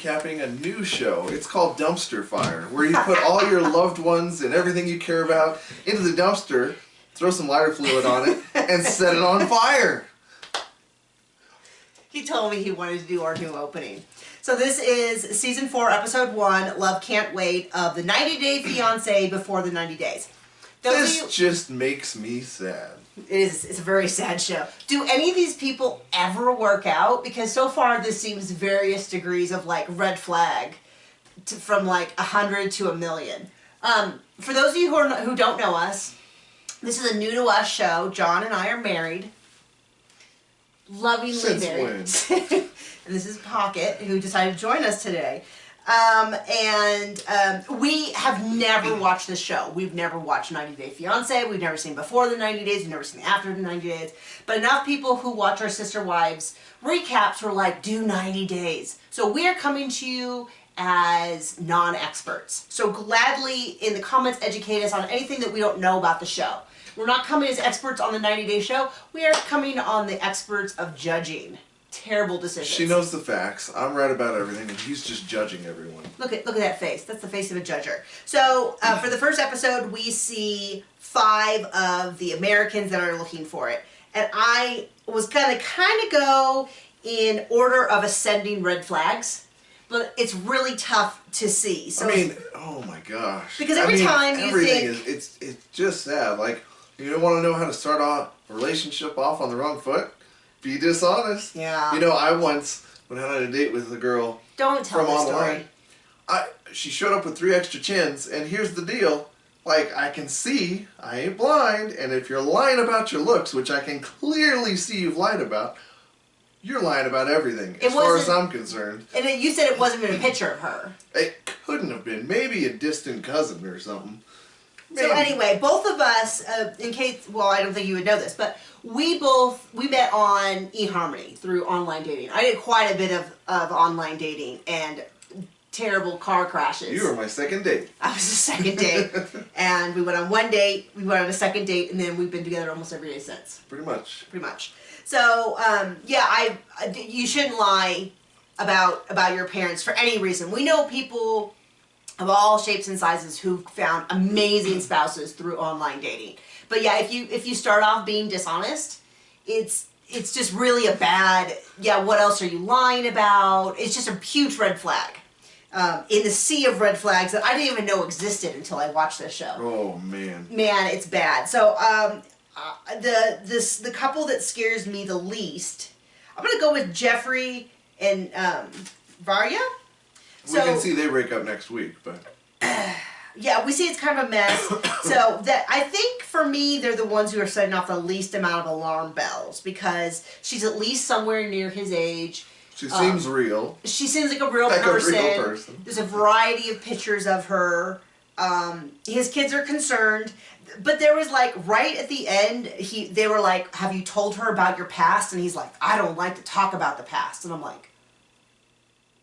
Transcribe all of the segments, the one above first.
recapping a new show. It's called Dumpster Fire, where you put all your loved ones and everything you care about into the dumpster, throw some lighter fluid on it, and set it on fire. He told me he wanted to do our new opening. So this is Season 4, Episode 1, Love Can't Wait, of the 90 Day Fiance Before the 90 Days. This just makes me sad. It's a very sad show. Do any of these people ever work out? Because so far this seems various degrees of like red flag, from like 100 to 1,000,000. For those of you who don't know us, this is a new to us show. John and I are married. Lovingly married. And this is Pocket, who decided to join us today. We have never watched this show. We've never watched 90 Day Fiance. We've never seen before the 90 days. We've never seen after the 90 days. But enough people who watch our sister wives recaps were like, do 90 days. So we are coming to you as non-experts. So gladly in the comments educate us on anything that we don't know about the show. We're not coming as experts on the 90 Day show. We are coming on the experts of judging terrible decisions. She knows the facts. I'm right about everything, and he's just judging everyone. Look at that face. That's the face of a judger. So for the first episode, we see 5 of the Americans that are looking for it, and I was gonna kind of go in order of ascending red flags, but it's really tough to see. So I mean, oh my gosh! Because every time you think it's just sad. Like, you don't want to know how to start a relationship off on the wrong foot. Be dishonest. Yeah. You know, I once went out on a date with a girl. Don't tell the story. She showed up with 3 extra chins, and here's the deal. Like, I can see, I ain't blind, and if you're lying about your looks, which I can clearly see you've lied about, you're lying about everything, as far as I'm concerned. And you said it wasn't even a picture of her. It couldn't have been. Maybe a distant cousin or something. Maybe. So anyway, both of us, in case, well, I don't think you would know this, but we met on eHarmony through online dating. I did quite a bit of online dating and terrible car crashes. You were my second date. I was the second date. And we went on one date, we went on a second date, and then we've been together almost every day since. Pretty much. Pretty much. So, yeah, you shouldn't lie about your parents for any reason. We know people of all shapes and sizes who found amazing spouses through online dating. But yeah, if you start off being dishonest, it's just really a bad, yeah, what else are you lying about? It's just a huge red flag. In the sea of red flags that I didn't even know existed until I watched this show. Oh, man. Man, it's bad. So, the couple that scares me the least, I'm going to go with Geoffrey and Varya. We can see they break up next week, but... Yeah, we see it's kind of a mess. So that I think for me, they're the ones who are setting off the least amount of alarm bells, because she's at least somewhere near his age. She seems real. She seems like a real person. There's a variety of pictures of her. His kids are concerned. But there was like, right at the end, they were like, have you told her about your past? And he's like, I don't like to talk about the past. And I'm like,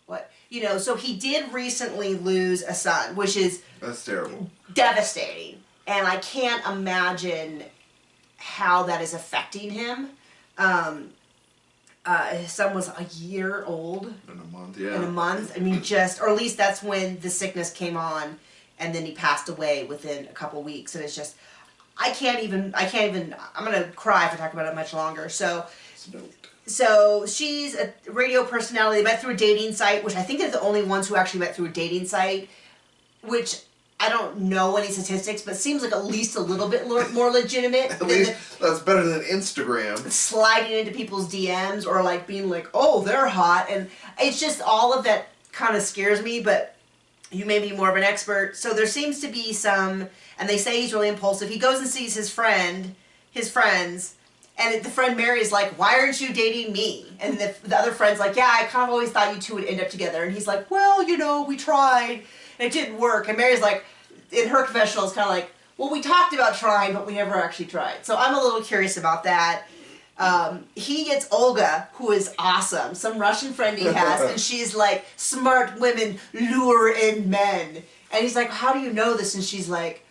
what? You know, so he did recently lose a son, which is... That's terrible. Devastating. And I can't imagine how that is affecting him. His son was a year old. In a month, yeah. In a month. I mean, or at least that's when the sickness came on, and then he passed away within a couple weeks. And it's just, I can't even, I'm going to cry if I talk about it much longer. So she's a radio personality. They met through a dating site, which I think they're the only ones who actually met through a dating site, which I don't know any statistics, but seems like at least a little bit more legitimate. At least that's better than Instagram. Sliding into people's DMs or like being like, oh, they're hot. And it's just all of that kind of scares me, but you may be more of an expert. So there seems to be some, and they say he's really impulsive. He goes and sees his friends, and the friend Mary is like, why aren't you dating me? And the other friend's like, yeah, I kind of always thought you two would end up together. And he's like, well, you know, we tried, and it didn't work. And Mary's like, in her confessional, it's kind of like, well, we talked about trying, but we never actually tried. So I'm a little curious about that. He gets Olga, who is awesome, some Russian friend he has, and she's like, smart women lure in men. And he's like, how do you know this? And she's like,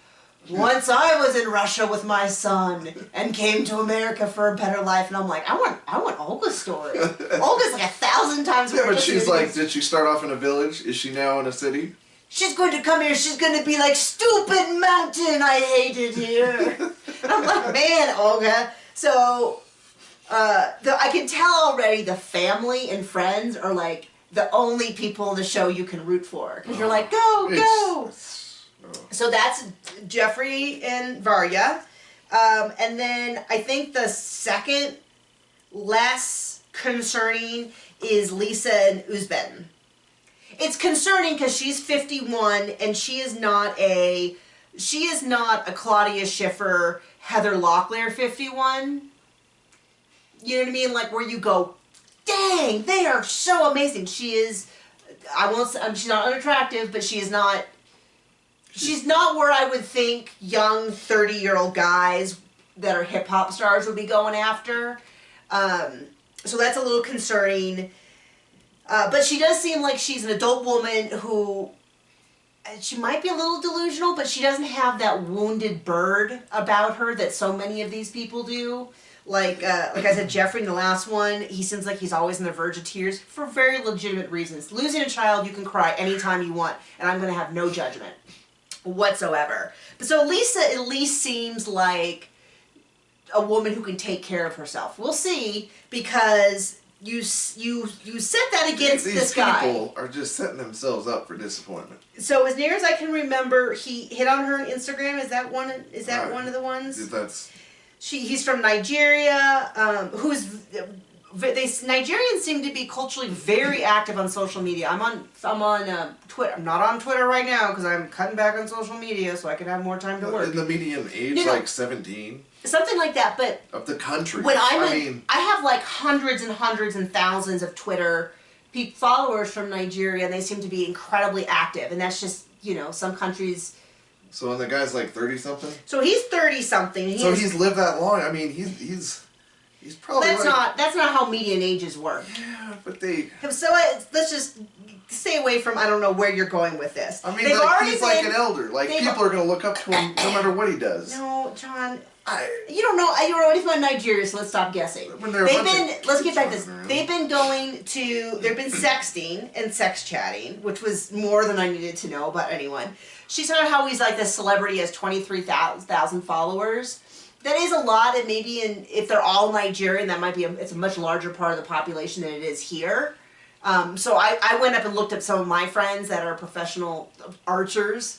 Once I was in Russia with my son and came to America for a better life, and I'm like, I want Olga's story. Olga's like 1,000 times more. Yeah, but she's like, did she start off in a village? Is she now in a city? She's going to come here, she's going to be like, stupid mountain, I hate it here. And I'm like, man, Olga. So, I can tell already the family and friends are like the only people in the show you can root for. Because you're like, go! So that's Geoffrey and Varya. And then I think the second less concerning is Lisa and Usben. It's concerning because she's 51 and she is not a Claudia Schiffer, Heather Locklear 51. You know what I mean? Like where you go, dang, they are so amazing. She is, she's not unattractive, but she's not where I would think young 30-year-old guys that are hip-hop stars would be going after. So that's a little concerning. But she does seem like she's an adult woman who, she might be a little delusional, but she doesn't have that wounded bird about her that so many of these people do. Like I said, Geoffrey in the last one, he seems like he's always on the verge of tears for very legitimate reasons. Losing a child, you can cry anytime you want, and I'm going to have no judgment whatsoever. But so Lisa at least seems like a woman who can take care of herself. We'll see, because you set that against this guy. These people are just setting themselves up for disappointment. So as near as I can remember, he hit on her on Instagram. Is that one? Is that one of the ones? That's. He's from Nigeria. Nigerians seem to be culturally very active on social media. I'm on Twitter. I'm not on Twitter right now because I'm cutting back on social media so I can have more time to work. In the median age, like 17. Something like that, but of the country. When I have like hundreds and hundreds and thousands of Twitter followers from Nigeria, and they seem to be incredibly active. And that's just, some countries. So and the guy's like 30-something. So he's 30-something. So he's lived that long. I mean, he's probably. That's not how median ages work. Yeah, but they. So let's just stay away from. I don't know where you're going with this. I mean, he's like an elder. Like people are gonna look up to him no matter what he does. No, John. You don't know. You don't know anything about Nigeria, so let's stop guessing. Let's get back to this. They've been sexting and sex chatting, which was more than I needed to know about anyone. She said how he's like this celebrity, has 23,000 followers. That is a lot, and maybe if they're all Nigerian, that might be it's a much larger part of the population than it is here. So I went up and looked up some of my friends that are professional archers.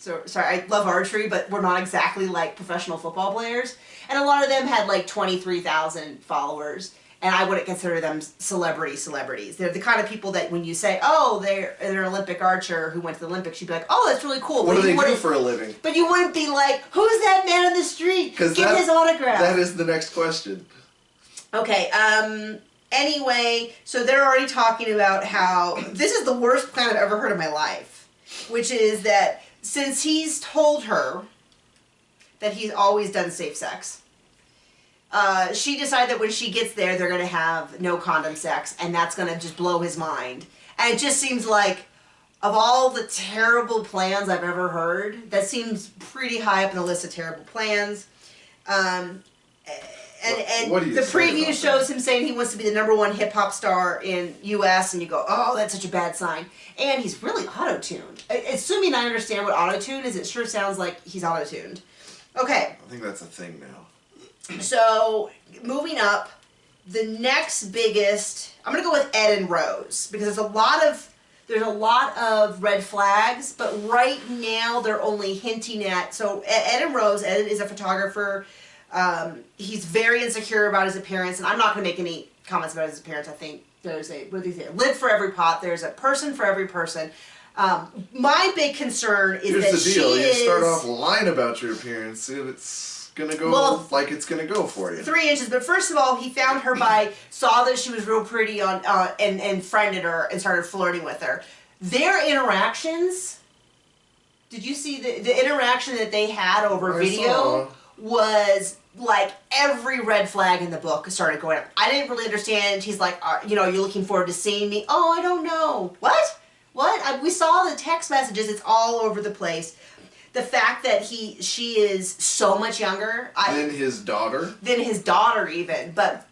So, sorry, I love archery, but we're not exactly like professional football players. And a lot of them had like 23,000 followers, and I wouldn't consider them celebrities. They're the kind of people that when you say, oh, they're an Olympic archer who went to the Olympics, you'd be like, oh, that's really cool. What do they do for a living? But you wouldn't be like, who's that man on the street? Give his autograph. That is the next question. Okay, anyway, so they're already talking about how this is the worst plan I've ever heard in my life, which is that since he's told her that he's always done safe sex, she decided that when she gets there, they're going to have no condom sex, and that's going to just blow his mind. And it just seems like, of all the terrible plans I've ever heard, that seems pretty high up in the list of terrible plans. And the preview shows him saying he wants to be the #1 hip-hop star in U.S., and you go, oh, that's such a bad sign. And he's really auto-tuned. Assuming I understand what auto-tune is, it sure sounds like he's auto-tuned. Okay. I think that's a thing now. So, moving up, the next biggest, I'm going to go with Ed and Rose, because there's a lot of red flags, but right now they're only hinting at, so Ed and Rose, Ed is a photographer. He's very insecure about his appearance, and I'm not going to make any comments about his appearance. I think there's what do you say? Lid for every pot. There's a person for every person. My big concern is Here's the deal. You start off lying about your appearance, and it's going to go like it's going to go for you. 3 inches. But first of all, he found her saw that she was real pretty and friended her and started flirting with her. Their interactions, did you see the interaction that they had over video? Was like every red flag in the book started going up. I didn't really understand. He's like, are you looking forward to seeing me? Oh, I don't know. What? We saw the text messages. It's all over the place. the fact that she is so much younger than his daughter, even. But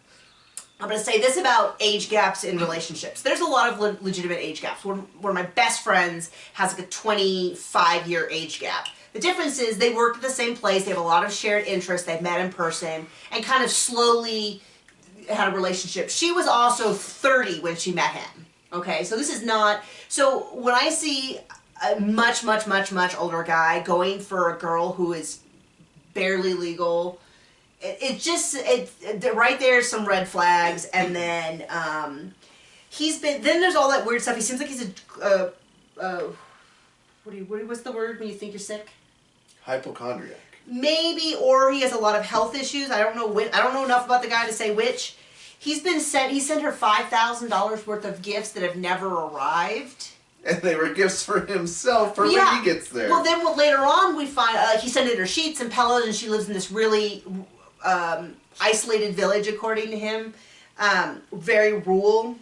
I'm going to say this about age gaps in relationships. There's a lot of legitimate age gaps. One of my best friends has like a 25-year age gap. The difference is they worked at the same place, they have a lot of shared interests, they've met in person, and kind of slowly had a relationship. She was also 30 when she met him. Okay, so this is not... So when I see a much, much, much, much older guy going for a girl who is barely legal... right there's some red flags, and then then there's all that weird stuff. He seems like he's what's the word when you think you're sick? Hypochondriac. Maybe, or he has a lot of health issues. I don't know enough about the guy to say which. He sent her $5,000 worth of gifts that have never arrived. And they were gifts for himself for when he gets there. Well, then later on we find he sent in her sheets and pillows, and she lives in this really isolated village, according to him, very rural,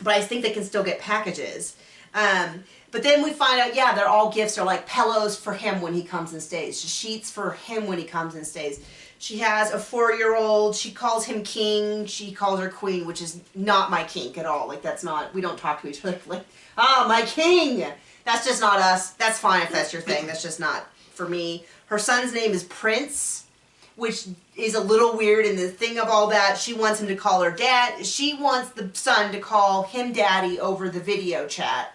but I think they can still get packages. But then we find out, they're all gifts. Are like pillows for him when he comes and stays, sheets for him when he comes and stays. She has a 4-year-old. She calls him king. She calls her queen, which is not my kink at all. Like, that's not, we don't talk to each other like, my king. That's just not us. That's fine if that's your thing. That's just not for me. Her son's name is Prince, which is a little weird. And the thing of all that, she wants him to call her dad. She wants the son to call him daddy over the video chat.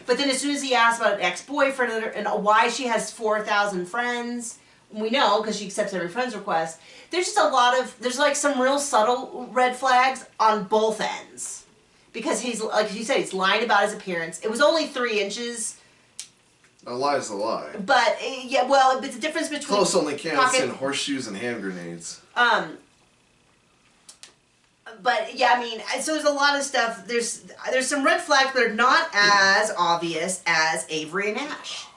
But then as soon as he asks about an ex-boyfriend and why she has 4,000 friends, we know because she accepts every friend's request, there's just there's like some real subtle red flags on both ends. Because he's, like you said, he's lying about his appearance. It was only 3 inches. A lie's a lie. But, it's the difference between... Close only counts in horseshoes and hand grenades. But yeah, I mean, so there's a lot of stuff. There's some red flags that are not as obvious as Avery and Ash.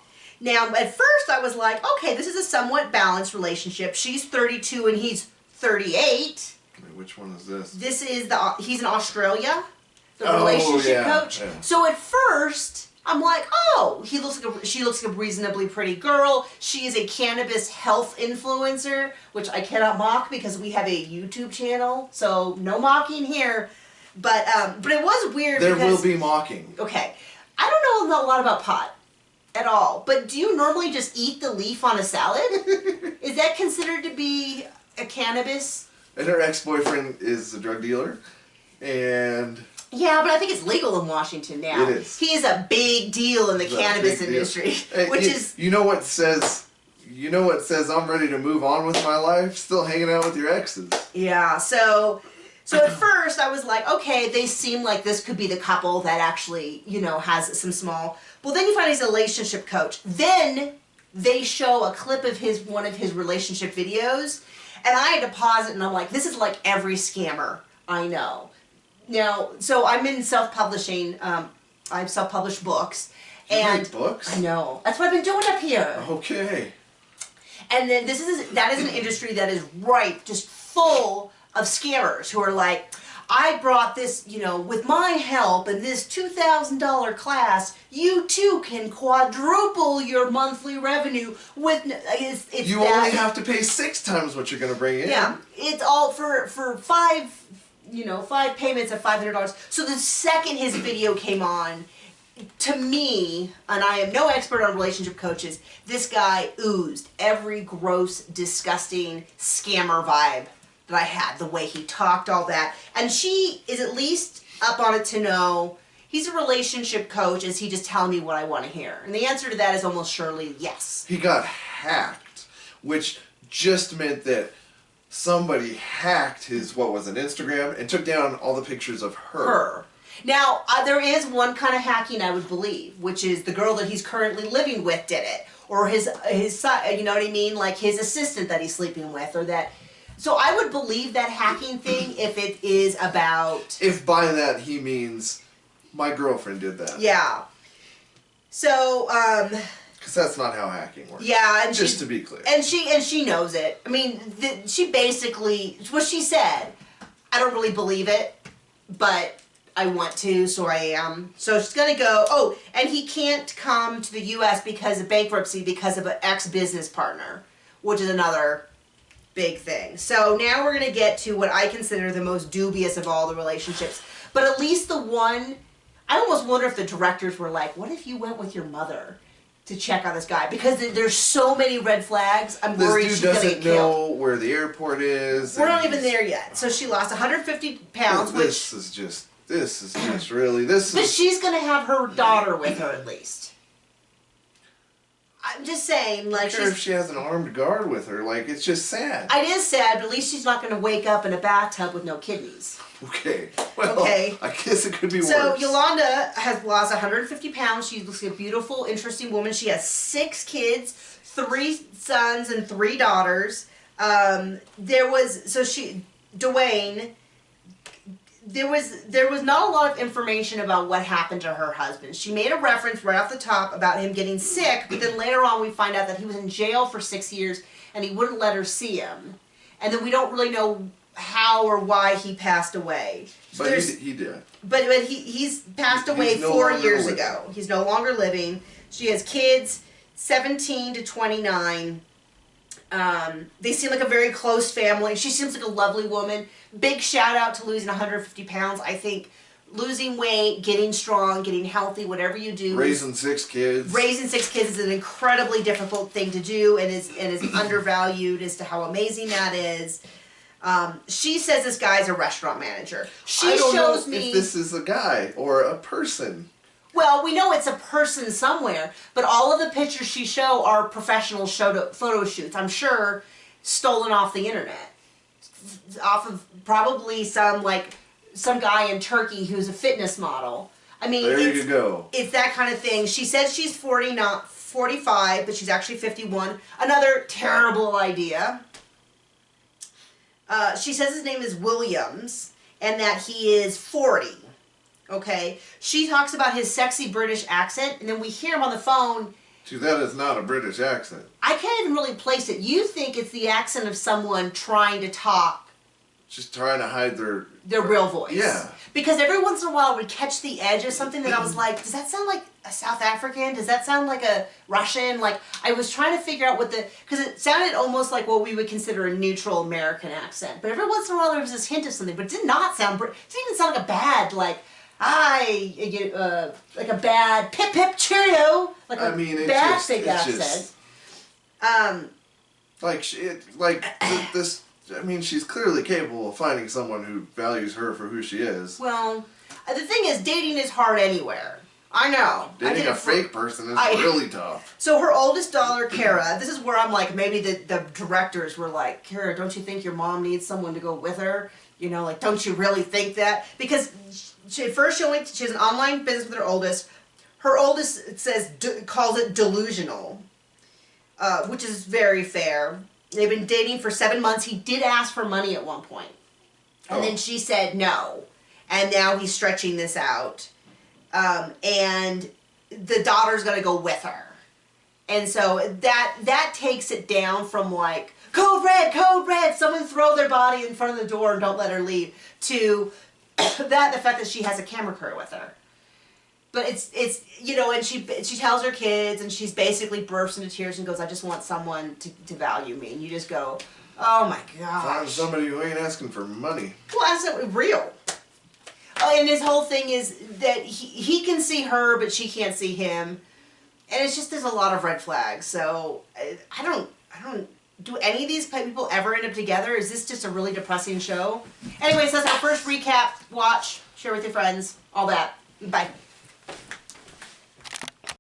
Now, at first I was like, okay, this is a somewhat balanced relationship. She's 32 and he's 38. Wait, which one is this? This is he's in Australia, the relationship coach. Yeah. So at first I'm like, oh, she looks like a reasonably pretty girl. She is a cannabis health influencer, which I cannot mock because we have a YouTube channel, so no mocking here. But it was weird. There will be mocking. Okay, I don't know a lot about pot at all. But do you normally just eat the leaf on a salad? Is that considered to be a cannabis? And her ex-boyfriend is a drug dealer, and. Yeah, but I think it's legal in Washington now. It is. He is a big deal in the cannabis industry, is... You know what says I'm ready to move on with my life? Still hanging out with your exes. Yeah, so at first I was like, okay, they seem like this could be the couple that actually, has some small... Well, then you find he's a relationship coach. Then they show a clip of one of his relationship videos, and I had to pause it, and I'm like, this is like every scammer I know. Now, so I'm in self-publishing. I've self-published books. You write books? I know. That's what I've been doing up here. Okay. And then that is an industry that is ripe, just full of scammers who are like, I brought this, with my help and this $2,000 class, you too can quadruple your monthly revenue with... You only have to pay 6 times what you're going to bring in. Yeah. It's all for 5 payments of $500. So the second his video came on, to me, and I am no expert on relationship coaches, this guy oozed every gross, disgusting scammer vibe that I had. The way he talked, all that. And she is at least up on it to know he's a relationship coach. Is he just telling me what I want to hear? And the answer to that is almost surely yes. He got hacked, which just meant that somebody hacked his, an Instagram, and took down all the pictures of her. Now, there is one kind of hacking I would believe, which is the girl that he's currently living with did it. Or his son, you know what I mean? Like his assistant that he's sleeping with, or that. So I would believe that hacking thing if it is about... If by that he means, my girlfriend did that. Yeah. So, because that's not how hacking works. Yeah, and just to be clear. And she knows it. I mean, she basically, what she said, I don't really believe it, but I want to, so I am. So she's gonna go. Oh, and he can't come to the U.S. because of bankruptcy because of an ex-business partner, which is another big thing. So now we're gonna get to what I consider the most dubious of all the relationships. But at least the one, I almost wonder if the directors were like, "What if you went with your mother to check on this guy?" Because there's so many red flags. I'm worried she's gonna get killed. This dude doesn't know where the airport is. We're not even there yet. So she lost 150 pounds. This is just really. But she's gonna have her daughter with her at least. I'm just saying, like, I'm sure if she has an armed guard with her, like, it's just sad. It is sad, but at least she's not gonna wake up in a bathtub with no kidneys. Okay. Well, okay. I guess it could be worse. So Yolanda has lost 150 pounds. She looks like a beautiful, interesting woman. She has 6 kids, 3 sons and 3 daughters. Dwayne. There was not a lot of information about what happened to her husband. She made a reference right off the top about him getting sick, but then later on we find out that he was in jail for 6 years and he wouldn't let her see him. And then we don't really know how or why he passed away. But he did. But he's passed away 4 years ago. He's no longer living. She has kids, 17 to 29. They seem like a very close family. She seems like a lovely woman. Big shout out to losing 150 pounds. I think losing weight, getting strong, getting healthy, whatever you do. Raising 6 kids. Raising 6 kids is an incredibly difficult thing to do and is undervalued as to how amazing that is. She says this guy's a restaurant manager. I don't know if this is a guy or a person. Well, we know it's a person somewhere, but all of the pictures she show are professional photo shoots. I'm sure stolen off the internet. Off of probably some guy in Turkey who's a fitness model. I mean, there you go. It's that kind of thing. She says she's 40, not 45, but she's actually 51. Another terrible idea. She says his name is Williams and that he is 40. Okay? She talks about his sexy British accent, and then we hear him on the phone. See, that is not a British accent. I can't even really place it. You think it's the accent of someone trying to talk. Just trying to hide their real voice. Yeah. Because every once in a while we'd catch the edge of something that I was like, does that sound like a South African? Does that sound like a Russian? Like, I was trying to figure out because it sounded almost like what we would consider a neutral American accent. But every once in a while there was this hint of something, but it did not sound, it didn't even sound like a bad, like a bad pip pip cheerio, like a bad fake accent. This. I mean, she's clearly capable of finding someone who values her for who she is. Well, the thing is, dating is hard anywhere. I know. Dating a fake person is really tough. So her oldest daughter, Kara, this is where I'm like, maybe the directors were like, Kara, don't you think your mom needs someone to go with her? You know, like, don't you really think that? Because she has an online business with her oldest. Her oldest calls it delusional, which is very fair. They've been dating for 7 months. He did ask for money at one point. And then she said no. And now he's stretching this out. And the daughter's going to go with her. And so that takes it down from like, code red, someone throw their body in front of the door and don't let her leave, to the fact that she has a camera crew with her. But it's and she tells her kids, and she's basically bursts into tears and goes, I just want someone to value me. And you just go, oh my gosh. Find somebody who ain't asking for money. Well, that's not real. Oh, and his whole thing is that he can see her, but she can't see him. And it's just, there's a lot of red flags. So I don't, do any of these people ever end up together? Is this just a really depressing show? Anyways, that's our first recap. Watch, share with your friends, all that. Bye.